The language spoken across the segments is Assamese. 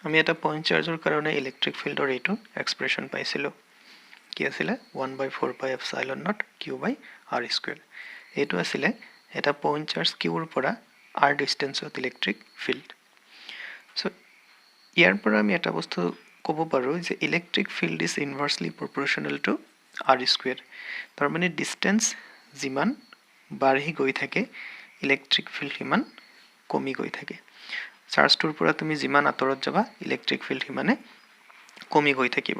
আমি এটা পইণ্ট চাৰ্জৰ কাৰণে ইলেক্ট্ৰিক ফিল্ডৰ এইটো এক্সপ্ৰেশ্যন পাইছিলোঁ কি আছিলে 1/4πε0 q/r²। এইটো আছিলে এটা পইণ্ট চাৰ্জ কিউৰ পৰা r ডিষ্টেঞ্চত ইলেক্ট্ৰিক ফিল্ড। চ' ইয়াৰ পৰা আমি এটা বস্তু ক'ব পাৰোঁ যে electric field is inversely proportional to r²। তাৰমানে ডিষ্টেঞ্চ যিমান বাঢ়ি গৈ থাকে ইলেক্ট্ৰিক ফিল্ড সিমান কমি গৈ থাকে। চাৰ্জটোৰ পৰা তুমি যিমান আঁতৰত যাবা ইলেক্ট্ৰিক ফিল্ড সিমানে কমি গৈ থাকিব।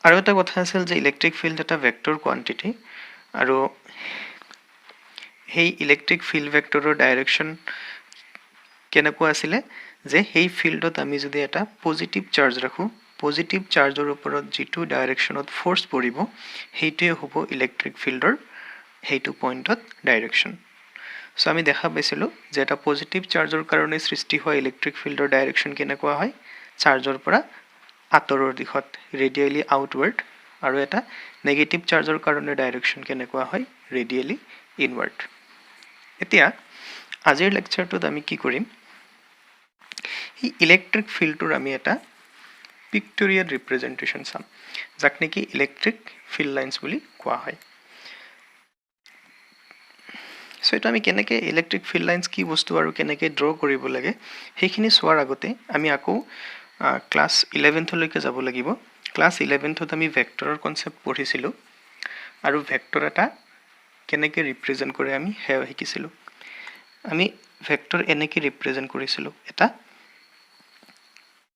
আৰু এটা কথা আছিল যে ইলেক্ট্ৰিক ফিল্ড এটা ভেক্টৰ কোৱান্টিটি আৰু সেই ইলেক্ট্ৰিক ফিল্ড ভেক্টৰৰ ডাইৰেকশ্যন কেনেকুৱা আছিলে যে সেই ফিল্ডত আমি যদি এটা পজিটিভ চাৰ্জ ৰাখোঁ পজিটিভ চাৰ্জৰ ওপৰত যিটো ডাইৰেকশ্যনত ফ'ৰ্চ পৰিব সেইটোৱে হ'ব ইলেক্ট্ৰিক ফিল্ডৰ সেইটো পইণ্টত ডাইৰেকশ্যন। চ' আমি দেখা পাইছিলোঁ যে এটা পজিটিভ চাৰ্জৰ কাৰণে সৃষ্টি হোৱা ইলেক্ট্ৰিক ফিল্ডৰ ডাইৰেকশ্যন কেনেকুৱা হয় চাৰ্জৰ পৰা আঁতৰৰ দিশত ৰেডিয়েলি আউটৱাৰ্ড, আৰু এটা নেগেটিভ চাৰ্জৰ কাৰণে ডাইৰেকশ্যন কেনেকুৱা হয় ৰেডিয়েলি ইনৱাৰ্ড। এতিয়া আজিৰ লেকচাৰটোত আমি কি কৰিম এই ইলেক্ট্ৰিক ফিল্ডটোৰ আমি এটা পিক্টৰিয়েল ৰিপ্ৰেজেণ্টেশ্যন চাম যাক নেকি ইলেক্ট্ৰিক ফিল্ড লাইন্স বুলি কোৱা হয়। চ' এইটো আমি কেনেকৈ ইলেক্ট্ৰিক ফিল্ড লাইন্স কি বস্তু আৰু কেনেকৈ ড্ৰ কৰিব লাগে সেইখিনি চোৱাৰ আগতে আমি আকৌ ক্লাছ 11লৈকে যাব লাগিব। ক্লাছ 11ত আমি ভেক্টৰৰ কনচেপ্ট পঢ়িছিলোঁ আৰু ভেক্টৰ এটা কেনেকৈ ৰিপ্ৰেজেণ্ট কৰে আমি সেয়া শিকিছিলোঁ। আমি ভেক্টৰ এনেকৈ ৰিপ্ৰেজেণ্ট কৰিছিলোঁ এটা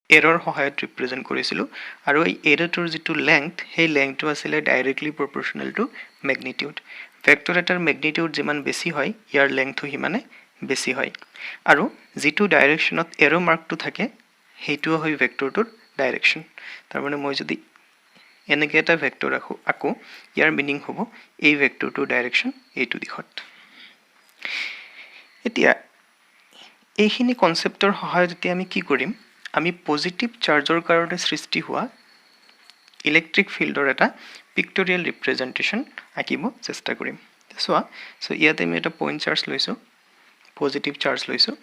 এৰৰ সহায়ত ৰিপ্ৰেজেণ্ট কৰিছিলোঁ আৰু এই এৰটোৰ যিটো লেংথ সেই লেংথটো আছিলে directly proportional to magnitude. Vector এটাৰ মেগনিটিউড যিমান বেছি হয় ইয়াৰ লেংথটো সিমানে বেছি হয় আৰু যিটো ডাইৰেকশ্যনত এৰ' মাৰ্কটো থাকে সেইটোও হয় ভেক্টৰটোৰ ডাইৰেকশ্যন। তাৰমানে মই যদি এনেকৈ এটা ভেক্টৰ ৰাখোঁ আকৌ ইয়াৰ মিনিং হ'ব এই ভেক্টৰটোৰ ডাইৰেকশ্যন এইটো দিশত। এতিয়া এইখিনি কনচেপ্টৰ সহায়ত এতিয়া আমি কি কৰিম আমি পজিটিভ চাৰ্জৰ কাৰণে সৃষ্টি হোৱা ইলেক্ট্ৰিক ফিল্ডৰ এটা পিক্টৰিয়েল ৰিপ্ৰেজেণ্টেশ্যন আঁকিব চেষ্টা কৰিম। চোৱা চ' ইয়াতে আমি এটা পইণ্ট চাৰ্জ লৈছোঁ পজিটিভ চাৰ্জ লৈছোঁ।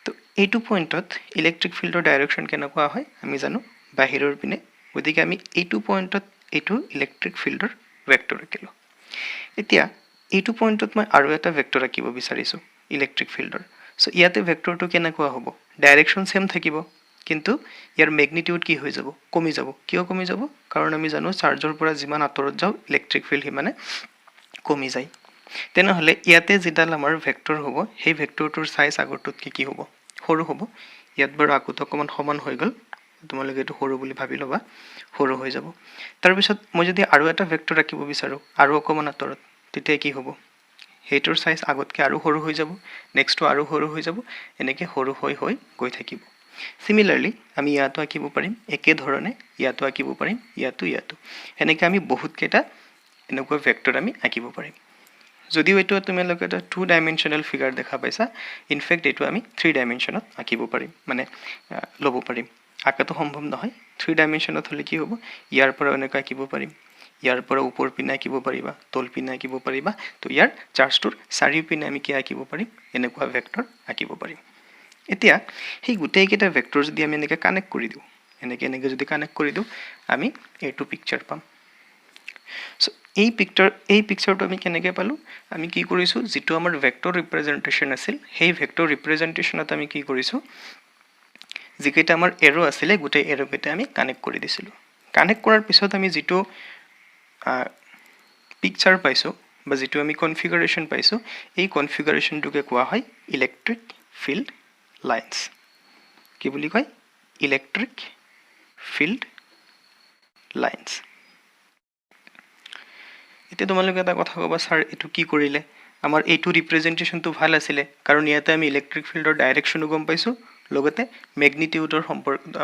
তো এইটো পইণ্টত ইলেক্ট্ৰিক ফিল্ডৰ ডাইৰেকশ্যন কেনেকুৱা হয় আমি জানো বাহিৰৰ পিনে, গতিকে আমি এইটো পইণ্টত এইটো ইলেক্ট্ৰিক ফিল্ডৰ ভেক্টৰ আঁকিলোঁ। এতিয়া এইটো পইণ্টত মই আৰু এটা ভেক্টৰ আঁকিব বিচাৰিছোঁ ইলেক্ট্ৰিক ফিল্ডৰ। চ' ইয়াতে ভেক্টৰটো কেনেকুৱা হ'ব ডাইৰেকশ্যন ছেম থাকিব কিন্তু ইয়াৰ মেগনিটিউড কি হৈ যাব কমি যাব। কিয় কমি যাব কাৰণ আমি জানো চাৰ্জৰ পৰা যিমান আঁতৰত যাওঁ ইলেক্ট্ৰিক ফিল্ড সিমানে কমি যায়। তেনেহ'লে ইয়াতে যিডাল আমাৰ ভেক্টৰ হ'ব সেই ভেক্টৰটোৰ চাইজ আগৰটোতকৈ কি হ'ব সৰু হ'ব। ইয়াত বাৰু আগত অকণমান সমান হৈ গ'ল তোমালোকে এইটো সৰু বুলি ভাবি ল'বা সৰু হৈ যাব। তাৰপিছত মই যদি আৰু এটা ভেক্টৰ ৰাখিব বিচাৰোঁ আৰু অকণমান আঁতৰত তেতিয়া কি হ'ব সেইটোৰ চাইজ আগতকৈ আৰু সৰু হৈ যাব নেক্সটটো আৰু সৰু হৈ যাব এনেকৈ সৰু হৈ হৈ গৈ থাকিব। চিমিলাৰলি আমি ইয়াতো আঁকিব পাৰিম একেধৰণে ইয়াতো আঁকিব পাৰিম ইয়াতো সেনেকৈ আমি বহুতকেইটা এনেকুৱা ভেক্টৰ আমি আঁকিব পাৰিম। যদিও এইটো তোমালোকে এটা 2 ডাইমেনশ্যনেল ফিগাৰ দেখা পাইছা ইনফেক্ট এইটো আমি 3 ডাইমেনশ্যনত আঁকিব পাৰিম মানে ল'ব পাৰিম। আঁকাটো সম্ভৱ নহয় 3 ডাইমেনশ্যনত হ'লে কি হ'ব ইয়াৰ পৰা এনেকৈ আঁকিব পাৰিম ইয়াৰ পৰা ওপৰ পিনে আঁকিব পাৰিবা তল পিনে আঁকিব পাৰিবা। তো ইয়াৰ চাৰ্জটোৰ চাৰিওপিনে আমি কি আঁকিব পাৰিম এনেকুৱা ভেক্টৰ আঁকিব পাৰিম। এতিয়া সেই গোটেইকেইটা ভেক্টৰ যদি আমি এনেকৈ কানেক্ট কৰি দিওঁ এনেকৈ যদি কানেক্ট কৰি দিওঁ আমি এইটো পিকচাৰ পাম। চ' এই পিকচাৰটো আমি কেনেকৈ পালোঁ আমি কি কৰিছোঁ যিটো আমাৰ ভেক্টৰ ৰিপ্ৰেজেণ্টেশ্যন আছিল সেই ভেক্টৰ ৰিপ্ৰেজেণ্টেশ্যনত আমি কি কৰিছোঁ যিকেইটা আমাৰ এৰ' আছিলে গোটেই এৰ'কেইটা আমি কানেক্ট কৰি দিছিলোঁ। কানেক্ট কৰাৰ পিছত আমি যিটো পিকচাৰ পাইছোঁ বা যিটো আমি কনফিগাৰেশ্যন পাইছোঁ এই কনফিগাৰেশ্যনটোকে কোৱা হয় ইলেক্ট্ৰিক ফিল্ড লাইন্স। কি বুলি কয় ইলেক্ট্ৰিক ফিল্ড লাইন্স। এতিয়া তোমালোকে এটা কথা ক'বা ছাৰ এইটো কি কৰিলে আমাৰ এইটো ৰিপ্ৰেজেণ্টেশ্যনটো ভাল আছিলে কাৰণ ইয়াতে আমি ইলেক্ট্ৰিক ফিল্ডৰ ডাইৰেকশ্যনো গম পাইছোঁ লগতে মেগনিটিউডৰ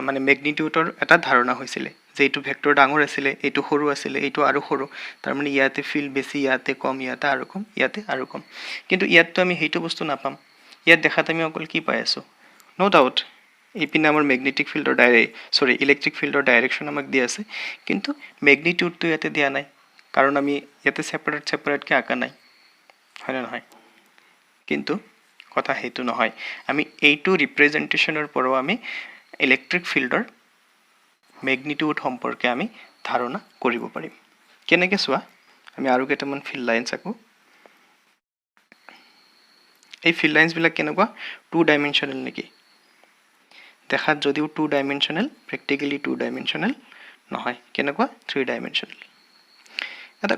মানে মেগনিটিউডৰ এটা ধাৰণা হৈছিলে যে এইটো ভেক্টৰ ডাঙৰ আছিলে এইটো সৰু আছিলে এইটো আৰু সৰু তাৰমানে ইয়াতে ফিল্ড বেছি ইয়াতে কম ইয়াতে আৰু কম ইয়াতে আৰু কম। কিন্তু ইয়াততো আমি সেইটো বস্তু নাপাম ইয়াত দেখাত আমি অকল কি পাই আছোঁ ন' ডাউট এইপিনে আমাৰ মেগনেটিক ফিল্ডৰ ইলেক্ট্ৰিক ফিল্ডৰ ডাইৰেকশ্যন আমাক দিয়া আছে কিন্তু মেগনিটিউডটো ইয়াতে দিয়া নাই কাৰণ আমি ইয়াতে ছেপাৰেটকৈ আঁকা নাই হয়নে নহয়। কিন্তু কথা সেইটো নহয় আমি এইটো ৰিপ্ৰেজেণ্টেশ্যনৰ পৰাও আমি ইলেক্ট্ৰিক ফিল্ডৰ মেগনিটিউড সম্পৰ্কে আমি ধাৰণা কৰিব পাৰিম। কেনেকৈ চোৱা, আমি আৰু কেইটামান ফিল্ড লাইনছ আঁকো। এই ফিল্ড লাইনছবিলাক কেনেকুৱা, 2 ডাইমেনশ্যনেল নেকি? দেখাত যদিও 2 ডাইমেনশ্যনেল, প্ৰেক্টিকেলি 2 ডাইমেনশ্যনেল নহয়। কেনেকুৱা, 3 ডাইমেনশ্যনেল। এটা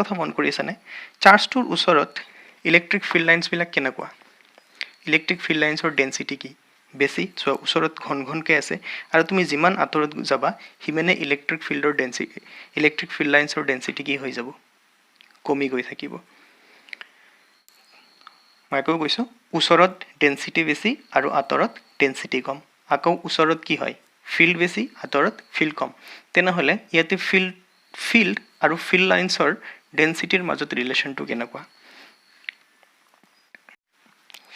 কথা মন কৰিছানে, চাৰ্জটোৰ ওচৰত ইলেক্ট্ৰিক ফিল্ড লাইনছবিলাক কেনেকুৱা? ইলেক্ট্ৰিক ফিল্ড লাইনছৰ ডেঞ্চিটি কি? বেছি। চোৱা, ওচৰত ঘন ঘনকৈ আছে, আৰু তুমি যিমান আঁতৰত যাবা সিমানে ইলেক্ট্ৰিক ফিল্ড লাইনছৰ ডেঞ্চিটি কি হৈ যাব, কমি গৈ থাকিব। মই আকৌ কৈছোঁ, ওচৰত ডেঞ্চিটি বেছি আৰু আঁতৰত ডেঞ্চিটি কম। আকৌ ওচৰত কি হয়, ফিল্ড বেছি, আঁতৰত ফিল্ড কম। তেনেহ'লে ইয়াতে ফিল্ড আৰু ফিল্ড লাইনছৰ ডেঞ্চিটিৰ মাজত ৰিলেশ্যনটো কেনেকুৱা?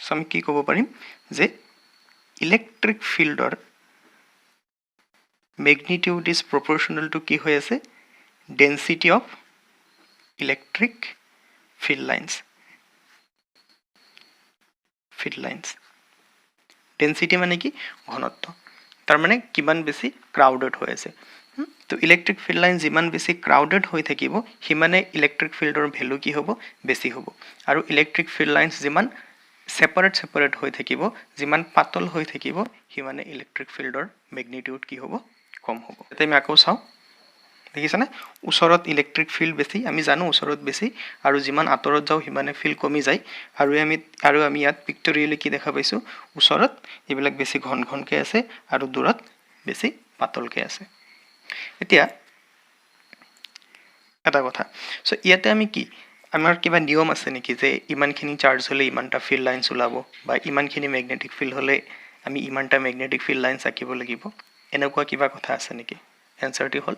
চ' আমি কি ক'ব পাৰিম যে ইলেক্ট্ৰিক ফিল্ডৰ মেগনিটিউড ইজ প্ৰপৰ্চনেল টু কি হৈ আছে, density of electric field lines. Density মানে কি, ঘনত্ব। তাৰমানে কিমান বেছি ক্ৰাউডেড হৈ আছে। তো ইলেক্ট্ৰিক ফিল্ড লাইন যিমান বেছি ক্ৰাউডেড হৈ থাকিব সিমানে ইলেক্ট্ৰিক ফিল্ডৰ ভেলু কি হ'ব, বেছি হ'ব। আৰু ইলেক্ট্ৰিক ফিল্ড লাইনছ যিমান ছেপাৰেট হৈ থাকিব, যিমান পাতল হৈ থাকিব, সিমানে ইলেক্ট্ৰিক ফিল্ডৰ মেগনিটিউড কি হ'ব, কম হ'ব। এতিয়া আমি আকৌ চাওঁ, দেখিছানে, ওচৰত ইলেক্ট্ৰিক ফিল্ড বেছি, আমি জানো ওচৰত বেছি, আৰু যিমান আঁতৰত যাওঁ সিমানে ফিল্ড কমি যায়। আৰু আমি ইয়াত পিক্টৰিয়েলি কি দেখা পাইছোঁ, ওচৰত এইবিলাক বেছি ঘন ঘনকৈ আছে আৰু দূৰত বেছি পাতলকৈ আছে। এতিয়া এটা কথা, চ' ইয়াতে আমি কি, আমাৰ কিবা নিয়ম আছে নেকি যে ইমানখিনি চাৰ্জ হ'লে ইমানটা ফিল্ড লাইনছ ওলাব, বা ইমানখিনি মেগনেটিক ফিল্ড হ'লে আমি ইমানটা মেগনেটিক ফিল্ড লাইনছ আঁকিব লাগিব? এনেকুৱা কিবা কথা আছে নেকি? এনচাৰটি হ'ল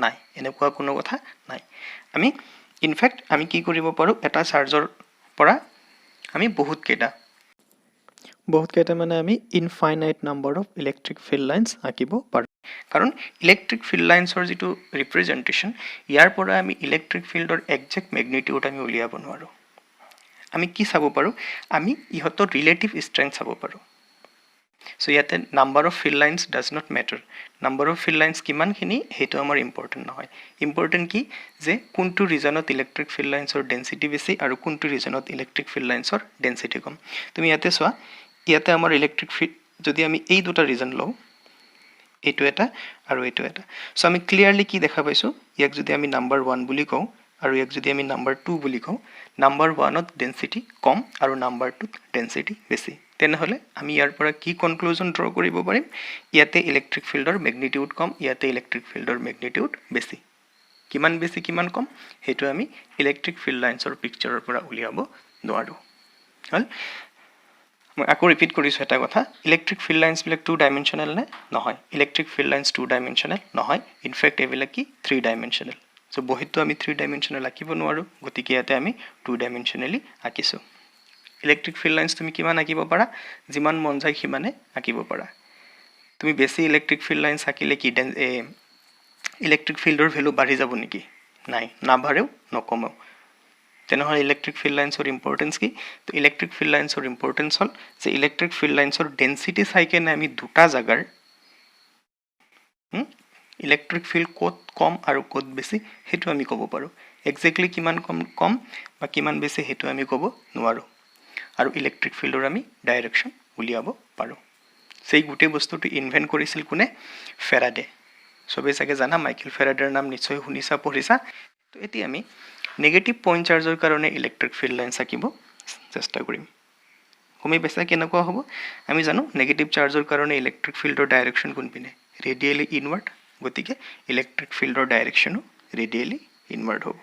নাই, এনেকুৱা কোনো কথা নাই। ইনফেক্ট আমি কি কৰিব পাৰোঁ, এটা চাৰ্জৰ পৰা আমি বহুত কেইটা মানে আমি infinite number of electric field lines আঁকিব পাৰোঁ। কাৰণ ইলেক্ট্ৰিক ফিল্ড লাইনছৰ যিটো ৰিপ্ৰেজেণ্টেশ্যন, ইয়াৰ পৰা আমি ইলেক্ট্ৰিক ফিল্ডৰ একজেক্ট মেগনিটিউড আমি উলিয়াব নোৱাৰোঁ। আমি কি চাব পাৰোঁ, আমি ইহঁতৰ ৰিলেটিভ ষ্ট্ৰেংথ চাব পাৰোঁ। চ' ইয়াতে number of field lines does not matter. Number of field lines কিমানখিনি সেইটো আমাৰ ইম্পৰ্টেণ্ট নহয়। ইম্পৰ্টেণ্ট কি, যে কোনটো ৰিজনত ইলেক্ট্ৰিক ফিল্ড লাইনছৰ ডেঞ্চিটি বেছি আৰু কোনটো ৰিজনত ইলেক্ট্ৰিক ফিল্ড লাইনছৰ ডেঞ্চিটি কম। তুমি ইয়াতে চোৱা, ইয়াতে আমাৰ ইলেক্ট্ৰিক ফিল্ড, যদি আমি এই দুটা ৰিজন লওঁ, এইটো এটা আৰু এইটো এটা, চ' আমি ক্লিয়াৰলি কি দেখা পাইছোঁ, ইয়াক যদি আমি নাম্বাৰ 1 বুলি কওঁ আৰু ইয়াক যদি আমি নাম্বাৰ 2 বুলি কওঁ, নাম্বাৰ 1ত ডেঞ্চিটি কম আৰু নাম্বাৰ 2ত ডেঞ্চিটি বেছি। তেনেহ'লে আমি ইয়াৰ পৰা কি কনক্লুজন ড্ৰ কৰিব পাৰিম, ইয়াতে ইলেক্ট্ৰিক ফিল্ডৰ মেগনিটিউড কম, ইয়াতে ইলেক্ট্ৰিক ফিল্ডৰ মেগনিটিউড বেছি। কিমান বেছি কিমান কম সেইটো আমি ইলেক্ট্ৰিক ফিল্ড লাইনছৰ পিকচাৰৰ পৰা উলিয়াব নোৱাৰোঁ। হ'ল, মই আকৌ ৰিপিট কৰিছোঁ এটা কথা, ইলেক্ট্ৰিক ফিল্ড লাইনছবিলাক 2 ডাইমেনশ্যনেল নে? নহয়, ইলেক্ট্ৰিক ফিল্ড লাইনছ 2 ডাইমেনশ্যনেল নহয়। ইনফেক্ট এইবিলাক কি 3 ডাইমেনশ্যনেল। চ' বহীতটো আমি 3 ডাইমেনশ্যনেল আঁকিব নোৱাৰোঁ, গতিকে ইয়াতে আমি 2 ডাইমেনশ্যনেলি আঁকিছোঁ। ইলেক্ট্ৰিক ফিল্ড লাইনছ তুমি কিমান আঁকিব পাৰা, যিমান মন যায় সিমানে আঁকিব পাৰা। তুমি বেছি ইলেক্ট্ৰিক ফিল্ড লাইনছ আঁকিলে কি ইলেক্ট্ৰিক ফিল্ডৰ ভেলু বাঢ়ি যাব নেকি? নাই, নাবাঢ়েও নকমেও। তেনেহ'লে ইলেক্ট্ৰিক ফিল্ড লাইনছৰ ইম্পৰ্টেঞ্চ কি? তো ইলেক্ট্ৰিক ফিল্ড লাইনছৰ ইম্পৰ্টেঞ্চ হ'ল যে ইলেক্ট্ৰিক ফিল্ড লাইনছৰ ডেঞ্চিটি চাই কেনে আমি দুটা জাগাৰ ইলেক্ট্ৰিক ফিল্ড ক'ত কম আৰু ক'ত বেছি সেইটো আমি ক'ব পাৰোঁ। একজেক্টলি কিমান কম বা কিমান বেছি সেইটো আমি ক'ব নোৱাৰোঁ। আৰু ইলেক্ট্ৰিক ফিল্ডৰ আমি ডাইৰেকশ্যন উলিয়াব পাৰোঁ। সেই গোটেই বস্তুটো ইনভেণ্ট কৰিছিল কোনে? ফেৰাডে। চবেই চাগে জানা, মাইকেল ফেৰাডেৰ নাম নিশ্চয় শুনিছা, পঢ়িছা। তো এতিয়া আমি নেগেটিভ পইণ্ট চাৰ্জৰ কাৰণে ইলেক্ট্ৰিক ফিল্ড লাইনছ আঁকিব চেষ্টা কৰিম। কমি বেছা কেনেকুৱা হ'ব? আমি জানো নেগেটিভ চাৰ্জৰ কাৰণে ইলেক্ট্ৰিক ফিল্ডৰ ডাইৰেকশ্যন কোনপিনে? ৰেডিয়েলি ইনৱাৰ্ড। গতিকে ইলেক্ট্ৰিক ফিল্ডৰ ডাইৰেকশ্যনো ৰেডিয়েলি ইনৱাৰ্ড হ'ব।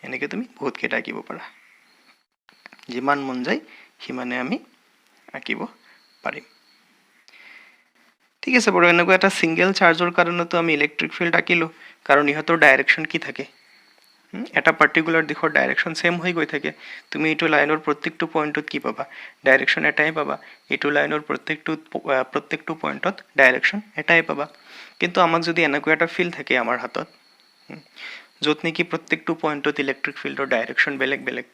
এনেকৈ তুমি বহুত কেইটা আঁকিব পাৰা, যিমান মন যায় সিমানে আমি আঁকিব পাৰিম। ঠিক আছে বাৰু, এনেকুৱা এটা ছিংগেল চাৰ্জৰ কাৰণেতো আমি ইলেক্ট্ৰিক ফিল্ড আঁকিলোঁ, কাৰণ ইহঁতৰ ডাইৰেকশ্যন কি থাকে? এটা পাৰ্টিকুলাৰ দিশৰ ডাইৰেকশ্যন ছেম হৈ গৈ থাকে। তুমি এইটো লাইনৰ প্ৰত্যেকটো পইণ্টত কি পাবা? ডাইৰেকশ্যন এটাই পাবা। এইটো লাইনৰ প্ৰত্যেকটো পইণ্টত ডাইৰেকশ্যন এটাই পাবা। কিন্তু আমাক যদি এনেকুৱা এটা ফিল্ড থাকে আমাৰ হাতত, য'ত নেকি প্ৰত্যেকটো পইণ্টত ইলেক্ট্ৰিক ফিল্ডৰ ডাইৰেকশ্যন বেলেগ বেলেগ,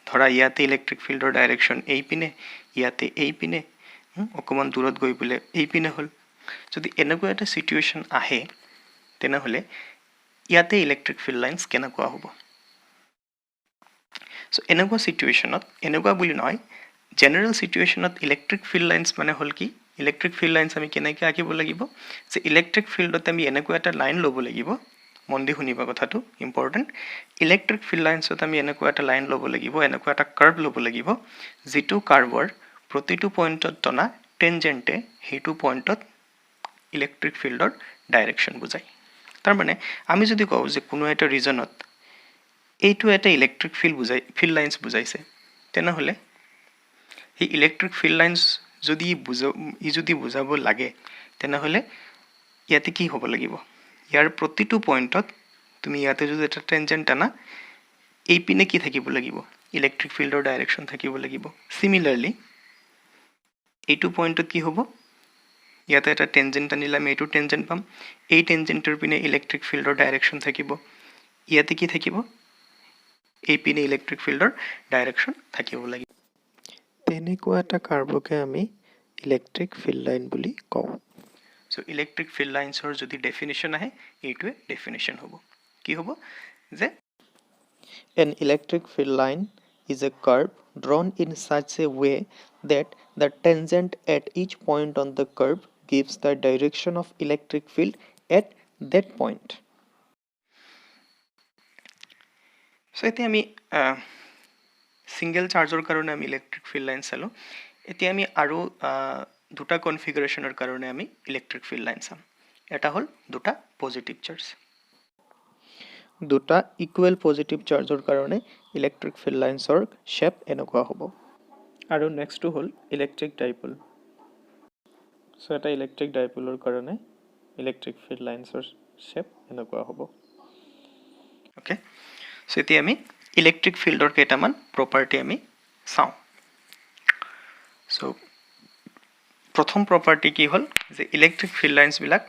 ধৰা ইয়াতে ইলেক্ট্ৰিক ফিল্ডৰ ডাইৰেকশ্যন এইপিনে, ইয়াতে এইপিনে, অকণমান দূৰত গৈ বোলে এইপিনে হ'ল, যদি এনেকুৱা এটা সিচুৱেশ্যন আহে তেনেহ'লে ইয়াতে ইলেক্ট্ৰিক ফিল্ড লাইন্স কেনেকুৱা হ'ব সো এনেকুৱা সিচুৱেশ্যনত এনেকুৱা বুলি নহয় জেনেৰেল সিচুৱেশ্যনত ইলেক্ট্ৰিক ফিল্ড লাইন্স মানে হ'ল কি ইলেক্ট্ৰিক ফিল্ড লাইন্স আমি কেনেকৈ আঁকিব লাগিব যে ইলেক্ট্ৰিক ফিল্ডত আমি এনেকুৱা এটা লাইন ল'ব লাগিব মন দি শুনিবা কথাটো ইম্পৰ্টেণ্ট ইলেক্ট্ৰিক ফিল্ড লাইন্সত আমি এনেকুৱা এটা লাইন ল'ব লাগিব এনেকুৱা এটা কাৰ্ভ ল'ব লাগিব যিটো কাৰ্ভৰ প্ৰতিটো পইণ্টত টনা টেনজেণ্টে সেইটো পইণ্টত ইলেক্ট্ৰিক ফিল্ডৰ ডাইৰেকশ্যন বুজায় তাৰমানে আমি যদি কওঁ যে কোনো এটা ৰিজনত এইটো এটা ইলেক্ট্ৰিক ফিল্ড লাইন্স বুজাইছে তেনেহ'লে এই ইলেক্ট্ৰিক ফিল্ড লাইন্স যদি বুজাব লাগে তেনেহ'লে ইয়াতে কি হ'ব লাগিব ইয়াৰ প্ৰতিটো পইণ্টত তুমি ইয়াতে যদি এটা টেনজেণ্ট আনা এই পিনে কি থাকিব লাগিব ইলেক্ট্ৰিক ফিল্ডৰ ডাইৰেকশ্যন থাকিব লাগিব সিমিলাৰলি এইটো পইণ্টত কি হ'ব ইয়াতে এটা টেনজেণ্ট আনিলে আমি এইটো টেনজেণ্ট পাম এই টেনজেণ্টৰ পিনে ইলেক্ট্ৰিক ফিল্ডৰ ডাইৰেকশ্যন থাকিব ইয়াতে কি থাকিব এই পিনে ইলেক্ট্ৰিক ফিল্ডৰ ডাইৰেকশ্যন থাকিব লাগিব তেনেকুৱা এটা কাৰ্ভকে আমি ইলেক্ট্ৰিক ফিল্ড লাইন বুলি কওঁ সো ইলেক্ট্ৰিক ফিল্ড লাইন্সৰ যদি ডেফিনেশ্যন আহে এইটোৱে ডেফিনেশ্যন হ'ব কি হ'ব যে an electric field line is a curve drawn in such a way that the tangent at each point on the curve gives the direction of electric field at that point. So এতিয়া আমি সিঙ্গেল চাৰ্জৰ কাৰণে আমি ইলেক্ট্ৰিক ফিল্ড লাইন চালোঁ এতিয়া আমি আৰু দুটা কনফিগাৰেশ্যনৰ কাৰণে আমি ইলেক্ট্ৰিক ফিল্ড লাইন চাম এটা হ'ল দুটা পজিটিভ চাৰ্জ দুটা ইকুৱেল পজিটিভ চাৰ্জৰ কাৰণে ইলেক্ট্ৰিক ফিল্ড লাইন্সৰ শ্বেপ এনেকুৱা হ'ব আৰু নেক্সটটো হ'ল ইলেক্ট্ৰিক ডাইপল সো এটা ইলেক্ট্ৰিক ডাইপলৰ কাৰণে ইলেক্ট্ৰিক ফিল্ড লাইন্সৰ শ্বেপ এনেকুৱা হ'ব ওকে সো এতিয়া আমি ইলেক্ট্ৰিক ফিল্ডৰ কেইটামান প্ৰপাৰ্টি আমি চাওঁ সো প্ৰথম প্ৰপাৰ্টি কি হ'ল যে ইলেক্ট্ৰিক ফিল্ড লাইন্সবিলাক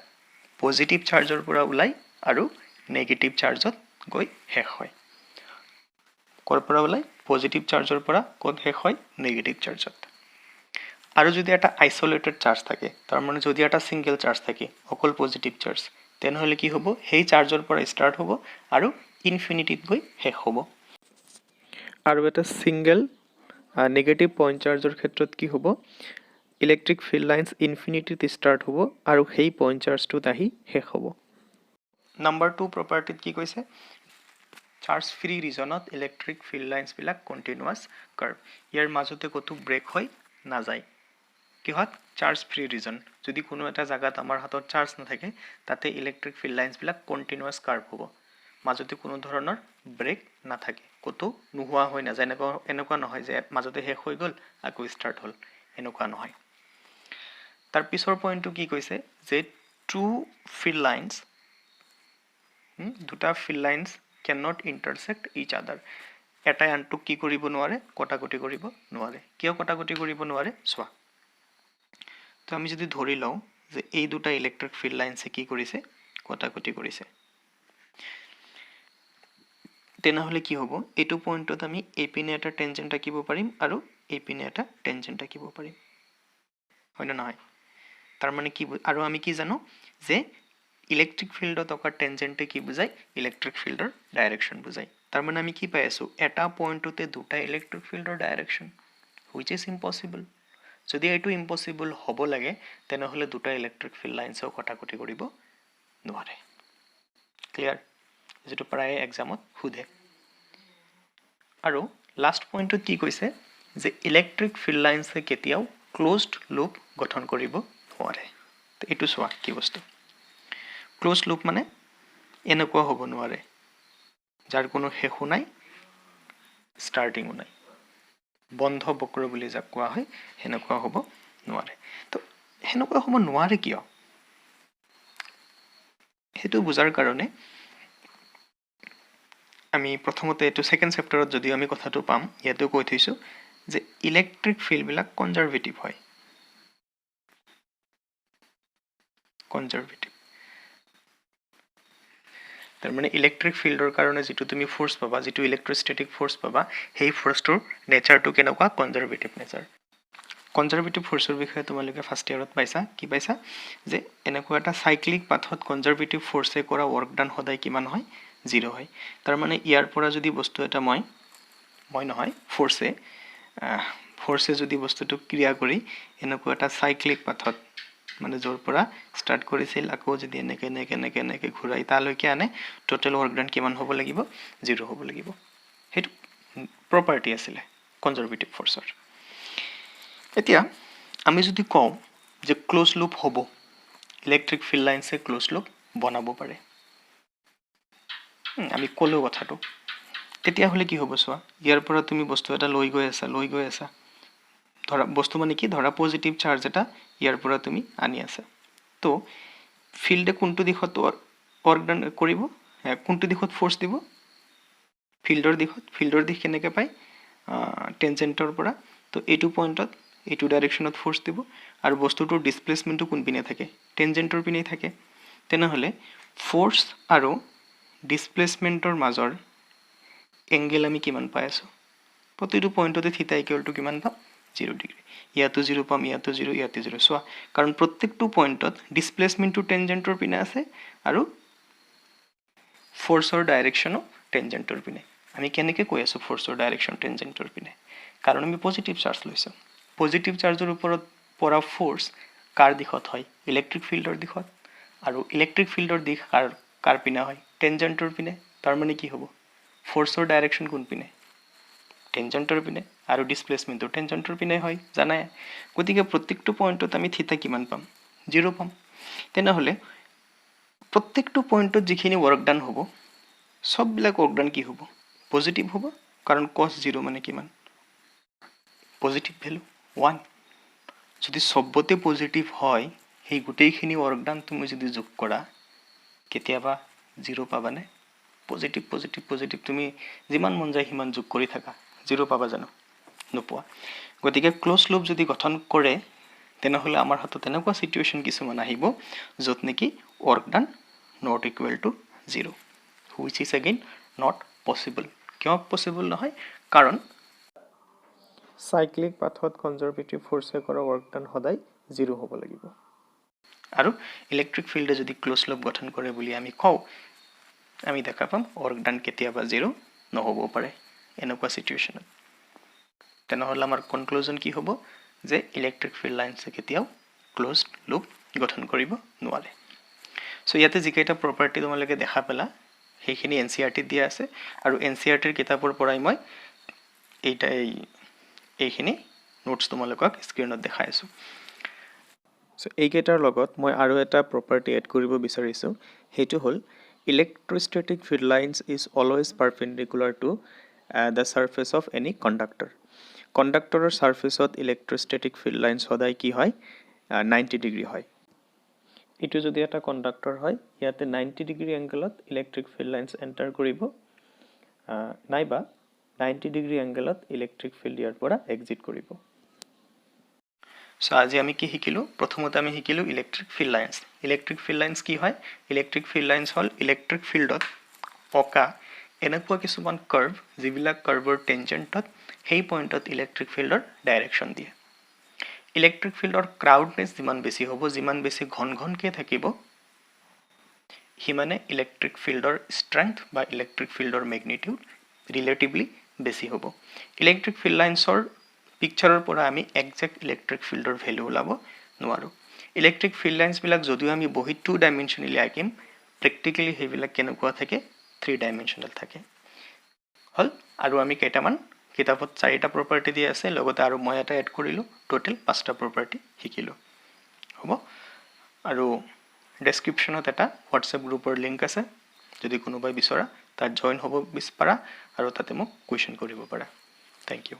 পজিটিভ চাৰ্জৰ পৰা ওলাই আৰু নেগেটিভ চাৰ্জত গৈ শেষ হয় ক'ৰ পৰা ওলাই পজিটিভ চাৰ্জৰ পৰা ক'ত শেষ হয় নেগেটিভ চাৰ্জত আৰু যদি এটা আইসোলেটেড চাৰ্জ থাকে তাৰ মানে যদি এটা সিঙ্গেল চাৰ্জ থাকে অকল পজিটিভ চাৰ্জ তেনেহ'লে কি হ'ব সেই চাৰ্জৰ পৰা ষ্টাৰ্ট হ'ব আৰু ইনফিনিটিত গৈ শেষ হ'ব আৰু এটা সিঙ্গেল নেগেটিভ পইণ্ট চাৰ্জৰ ক্ষেত্ৰত কি হ'ব ইলেক্ট্ৰিক ফিল্ড লাইন্স ইনফিনিটিত ষ্টাৰ্ট হ'ব আৰু সেই পইণ্ট চাৰ্জটোত আহি শেষ হ'ব নাম্বাৰ 2 প্ৰপাৰ্টিত কি কৈছে চাৰ্জ ফ্ৰী ৰিজনত ইলেক্ট্ৰিক ফিল্ড লাইন্সবিলাক কণ্টিনিউৱাছ কাৰ্ভ ইয়াৰ মাজতে ক'তো ব্ৰেক হৈ নাযায় কিহত চাৰ্জ ফ্ৰী ৰিজন যদি কোনো এটা জায়গাত আমাৰ হাতত চাৰ্জ নাথাকে তাতে ইলেক্ট্ৰিক ফিল্ড লাইন্সবিলাক কণ্টিনিউৱাছ কাৰ্ভ হ'ব মাজতে কোনো ধৰণৰ ব্ৰেক নাথাকে ক'তো নোহোৱা হৈ নাযায় এনেকুৱা নহয় যে মাজতে শেষ হৈ গ'ল আকৌ ষ্টাৰ্ট হ'ল এনেকুৱা নহয় তাৰ পিছৰ পইণ্টটো কি কৈছে যে টু ফিল্ড লাইন্স দুটা field lines can not intersect each other এটাই আনটোক কি কৰিব নোৱাৰে কটাকটি কৰিব নোৱাৰে কিয় কটাকটি কৰিব নোৱাৰে চোৱা তো আমি যদি ধৰি লওঁ যে এই দুটা ইলেক্ট্ৰিক ফিল্ড লাইন্সে কি কৰিছে কটাকটি কৰিছে তেনেহ'লে কি হ'ব এইটো পইণ্টত আমি এই পিনে এটা টেনজেণ্ট আঁকিব পাৰিম আৰু এই পিনে এটা টেনজেণ্ট আঁকিব পাৰিম হয় না নহয় তাৰ মানে কি আৰু আমি কি জানো যে ইলেক্ট্ৰিক ফিল্ডত থকা টেনজেণ্টে কি বুজায় ইলেক্ট্ৰিক ফিল্ডৰ ডাইৰেকশ্যন বুজায় তাৰ মানে আমি কি পাই আছোঁ এটা পইণ্টতে দুটা ইলেক্ট্ৰিক ফিল্ডৰ ডাইৰেকশ্যন হুইচ ইজ ইম্পচিবল যদি এইটো ইম্পচিবল হ'ব লাগে তেনেহ'লে দুটা ইলেক্ট্ৰিক ফিল্ড লাইন্সেও কটাকটি কৰিব নোৱাৰে ক্লিয়াৰ যেটো প্ৰায় এক্সামত সোধে আৰু লাষ্ট পইণ্টত কি কৈছে যে ইলেক্ট্ৰিক ফিল্ড লাইন্সে কেতিয়াও ক্লোজড লুপ গঠন কৰিব নোৱাৰে এইটো চোৱা কি বস্তু ক্লোজ লুপ মানে এনেকুৱা হ'ব নোৱাৰে যাৰ কোনো শেষো নাই ষ্টাৰ্টিঙো নাই বন্ধ বক্ৰ বুলি যাক কোৱা হয় হেনেকুৱা হ'ব নোৱাৰে তো হেনেকুৱা হ'ব নোৱাৰে কিয় হেতু বুজাৰ কাৰণে আমি প্ৰথমতে এটো সেকেন্ড চেপ্টাৰত যদি আমি কথাটো পাম ইয়াতো কৈ থৈছো যে ইলেক্ট্ৰিক ফিল্ড বিলাক কনজাৰভেটিভ হয় কনজাৰভেটিভ তাৰ মানে ইলেক্ট্ৰিক ফিল্ডৰ কাৰণে যেটো তুমি ফোৰ্স পাবা যেটো ইলেক্ট্ৰোস্ট্যাটিক ফোৰ্স পাবা সেই ফোৰ্সটোৰ নেচাৰটো কেনেকুৱা কনজাৰভেটিভ নেচাৰ কনজাৰভেটিভ ফ'ৰ্চৰ বিষয়ে তোমালোকে ফাৰ্ষ্ট ইয়াৰত পাইছা কি পাইছা যে এনেকুৱা এটা সাইক্লিক পাথত কনজাৰভেটিভ ফ'ৰ্চে কৰা ৱৰ্ক ডান সদায় কিমান হয় 0 হয় তাৰ মানে ইয়াৰ পৰা যদি বস্তু এটা মই নহয় ফ'ৰ্চে যদি বস্তুটো ক্ৰিয়া কৰি এনেকুৱা এটা সাইক্লিক পাথত মানে য'ৰ পৰা ষ্টাৰ্ট কৰিছিল আকৌ যদি এনেকে ঘূৰাই তালৈকে আনে টোটেল ৱৰ্ক ডান কিমান হ'ব লাগিব 0 হ'ব লাগিব হেতু প্ৰপাৰ্টি আছিল কনজাৰভেটিভ ফ'ৰ্চৰ এতিয়া আমি যদি কওঁ যে ক্লোজ লুপ হ'ব ইলেক্ট্ৰিক ফিল্ড লাইনছে ক্লোজ লুপ বনাব পাৰে আমি ক'লো কথাটো তেতিয়া হলে কি হ'ব চোৱা ইয়াৰ পৰা তুমি বস্তু এটা লৈ গৈ আছা ধৰা বস্তু মানে কি ধৰা পজিটিভ চাৰ্জ এটা ইয়াৰ পৰা তুমি আনি আছা তো ফিল্ডে কোনটো দিশত ৱৰ্ক ডান কৰিব কোনটো দিশত ফ'ৰ্চ দিব ফিল্ডৰ দিশ কেনেকৈ পায় টেনজেণ্টৰ পৰা তো এইটো পইণ্টত এইটো ডাইৰেকশ্যনত ফ'ৰ্চ দিব আৰু বস্তুটোৰ ডিছপ্লেচমেণ্টটো কোনপিনে থাকে টেনজেণ্টৰ পিনেই থাকে তেনেহ'লে ফ'ৰ্চ আৰু ডিছপ্লেচমেণ্টৰ মাজৰ এংগেল আমি কিমান পাই আছোঁ প্ৰতিটো পইণ্টতে থিটা ইকুৱেল টু কিমান পাম 0 ডিগ্ৰী ইয়াতো 0 পাম ইয়াতো 0 ইয়াতে 0 চোৱা কাৰণ প্ৰত্যেকটো পইণ্টত ডিছপ্লেচমেণ্টটো টেনজেণ্টৰ পিনে আছে আৰু ফ'ৰ্চৰ ডাইৰেকশ্যনো টেনজেণ্টৰ পিনে আমি কেনেকৈ কৈ আছোঁ ফ'ৰ্চৰ ডাইৰেকশ্যন টেনজেণ্টৰ পিনে কাৰণ আমি পজিটিভ চাৰ্জ লৈছোঁ পজিটিভ চাৰ্জৰ ওপৰত পৰা ফ'ৰ্চ কাৰ দিশত হয় ইলেক্ট্ৰিক ফিল্ডৰ দিশত আৰু ইলেক্ট্ৰিক ফিল্ডৰ দিশ কাৰ পিনে হয় টেনজেণ্টৰ পিনে তাৰ মানে কি হ'ব ফ'ৰ্চৰ ডাইৰেকশ্যন কোন পিনে টেনজেণ্টৰ পিনে আৰু ডিছপ্লেচমেণ্টটো টেনজেণ্টৰ পিনে হয় জানাই গতিকে প্ৰত্যেকটো পইণ্টত আমি থিটা কিমান পাম 0 পাম তেনেহ'লে প্ৰত্যেকটো পইণ্টত যিখিনি ৱৰ্ক ডান হ'ব সববিলাক ৱৰ্ক ডান কি হ'ব পজিটিভ হ'ব কাৰণ cos 0 মানে কিমান পজিটিভ ভ্যালু 1 যদি সবতে পজিটিভ হয় সেই গোটেইখিনি ৱৰ্ক ডান তুমি যদি যোগ কৰা কেতিয়াবা 0 পাবানে পজিটিভ তুমি যিমান মন যায় সিমান যোগ কৰি থাকা 0 পাবা জানো নোপোৱা গতিকে ক্লোজ লুপ যদি গঠন কৰে তেনেহ'লে আমাৰ হাতত এনেকুৱা সিচুৱেশ্যন কিছুমান আহিব য'ত নেকি work done not equal to 0 which is again not possible কিয় পসিবল নহয় কাৰণ সাইক্লিক পাথত কনজাৰভেটিভ ফ'ৰ্চে কৰা ৱৰ্ক ডান সদায় 0 হ'ব লাগিব আৰু ইলেক্ট্ৰিক ফিল্ডে যদি ক্লোজ লুপ গঠন কৰে বুলি আমি কওঁ আমি দেখা পাম ৱৰ্ক ডান কেতিয়াবা 0 নহ'ব পাৰে এনেকুৱা সিচুৱেশ্যনত তেনেহ'লে আমাৰ কনক্লুজন কি হ'ব যে ইলেক্ট্ৰিক ফিল্ড লাইনছে কেতিয়াও ক্লোজ লুপ গঠন কৰিব নোৱাৰে সো ইয়াতে যিকেইটা প্ৰপাৰ্টি তোমালোকে দেখা পেলা সেইখিনি এনচিইআৰটিত দিয়া আছে আৰু এনচিইআৰটিৰ কিতাপৰ পৰাই মই এইখিনি নোটছ তোমালোকক স্ক্ৰীনত দেখাই আছোঁ সো এইকেইটাৰ লগত মই আৰু এটা প্ৰপাৰ্টি এড কৰিব বিচাৰিছোঁ সেইটো হ'ল electrostatic field lines is always perpendicular to the surface of any conductor. Conductorৰ surfaceত electrostatic field lines সদায় কি হয় 90 ডিগ্ৰী হয় এইটো যদি এটা কণ্ডাক্টৰ হয় ইয়াতে 90 ডিগ্ৰী এংগলত ইলেক্ট্ৰিক ফিল্ড লাইনছ এণ্টাৰ কৰিব নাইবা 90 ডিগ্ৰী এংগলত ইলেক্ট্ৰিক ফিল্ড ইয়াৰ পৰা এক্সিট কৰিব সো আজি আমি কি শিকিলো প্ৰথমতে আমি শিকিলো ইলেক্ট্ৰিক ফিল্ড লাইনছ কি হয় ইলেক্ট্ৰিক ফিল্ড লাইনছ হল ইলেক্ট্ৰিক ফিল্ডত পকা এনেকুৱা কিছুমান কাৰ্ভ যিবিলাক কাৰ্ভৰ টেনজেণ্টত সেই পইণ্টত ইলেক্ট্ৰিক ফিল্ডৰ ডাইৰেকশ্যন দিয়ে ইলেক্ট্ৰিক ফিল্ডৰ ক্ৰাউডনেছ যিমান বেছি হ'ব যিমান বেছি ঘনকে থাকিব সিমানে ইলেক্ট্ৰিক ফিল্ডৰ ষ্ট্ৰেংথ বা ইলেক্ট্ৰিক ফিল্ডৰ মেগনিটিউড ৰিলেটিভলি বেছি হ'ব ইলেক্ট্ৰিক ফিল্ড লাইনছৰ পিকচাৰৰ পৰা আমি একজেক্ট ইলেক্ট্ৰিক ফিল্ডৰ ভ্যালু ওলাব নোৱাৰো ইলেক্ট্ৰিক ফিল্ড লাইনছ বিলাক যদিও আমি বহি 2 ডাইমেনশনালি আঁকিম প্ৰ্যাকটিক্যালি হেবিলাক কেনেকুৱা থাকে 3 ডাইমেনশনাল থাকে হল আৰু আমি কেইটামান কিতাপত 4টা প্ৰপাৰ্টি দিয়া আছে লগতে আৰু মই এটা এড কৰিলো টোটাল 5টা প্ৰপাৰ্টি শিকিলো হ'ব আৰু ডেসক্ৰিপচনত এটা হোৱাটসএপ গ্ৰুপৰ লিংক আছে যদি কোনোবাই বিচৰা তাত জয়েন হ'ব বিচাৰা আৰু তাতে মোক কোৱেশ্চন কৰিব পাৰা থ্যাংক ইউ